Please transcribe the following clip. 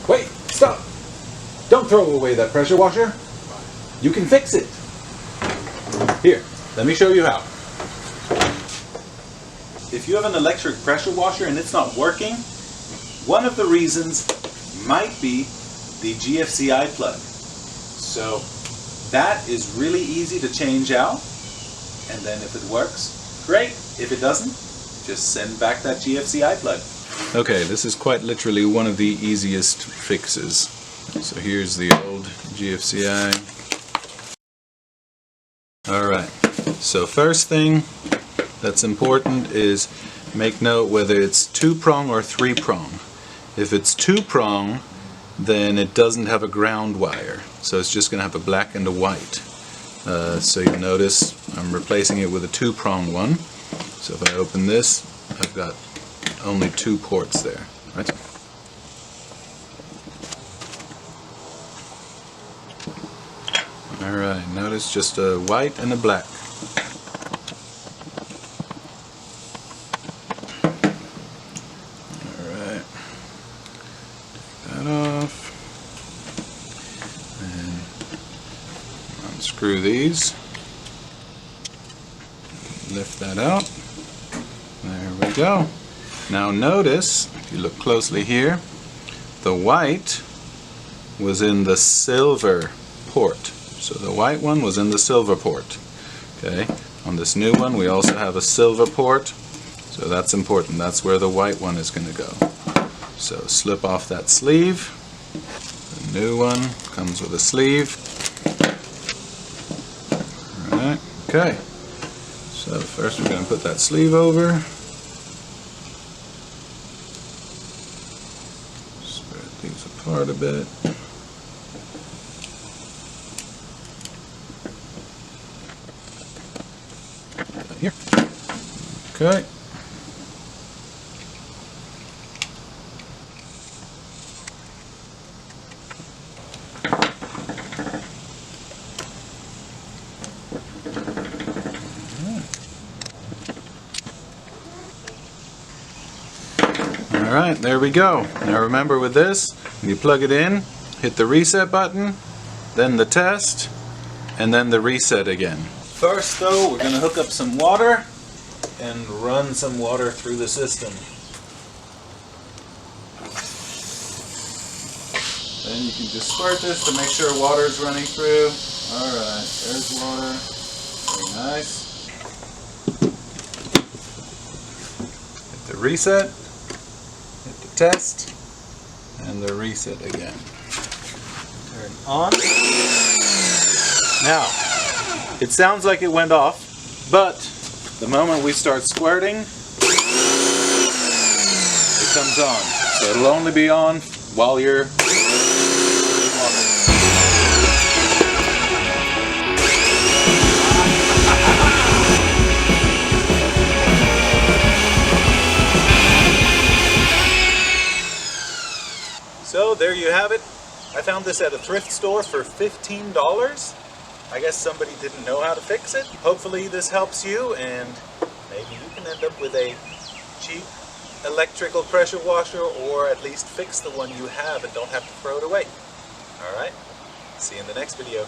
Wait, stop! Don't throw away that pressure washer. You can fix it. Here, let me show you how. If you have an electric pressure washer and it's not working, one of the reasons might be the GFCI plug. So that is really easy to change out, and then if it works, great. If it doesn't, just send back that GFCI plug. Okay, this is quite literally one of the easiest fixes. So here's the old GFCI. Alright, so first thing that's important is make note whether it's 2-prong or 3-prong. If it's 2-prong, then it doesn't have a ground wire, so it's just going to have a black and a white. So you'll notice I'm replacing it with a 2-prong one. So if I open this, I've got only 2 ports there. Right? Alright, notice just a white and a black. Alright, take that off. And unscrew these. Lift that out. There we go. Now notice, if you look closely here, the white was in the silver port. So the white one was in the silver port. Okay. On this new one we also have a silver port, so that's important. That's where the white one is going to go. So slip off that sleeve. The new one comes with a sleeve. Alright, okay. So first we're going to put that sleeve over. Spread these apart a bit. Here. Okay. Alright, there we go. Now remember with this, when you plug it in, hit the reset button, then the test, and then the reset again. First though, we're going to hook up some water and run some water through the system. Then you can just squirt this to make sure water is running through. Alright, there's water. Very nice. Hit the reset, hit the test, and the reset again. Turn on. Now, it sounds like it went off, but the moment we start squirting, it comes on. So it'll only be on while you're doing water. So there you have it. I found this at a thrift store for $15. I guess somebody didn't know how to fix it. Hopefully this helps you, and maybe you can end up with a cheap electrical pressure washer, or at least fix the one you have and don't have to throw it away. Alright, see you in the next video.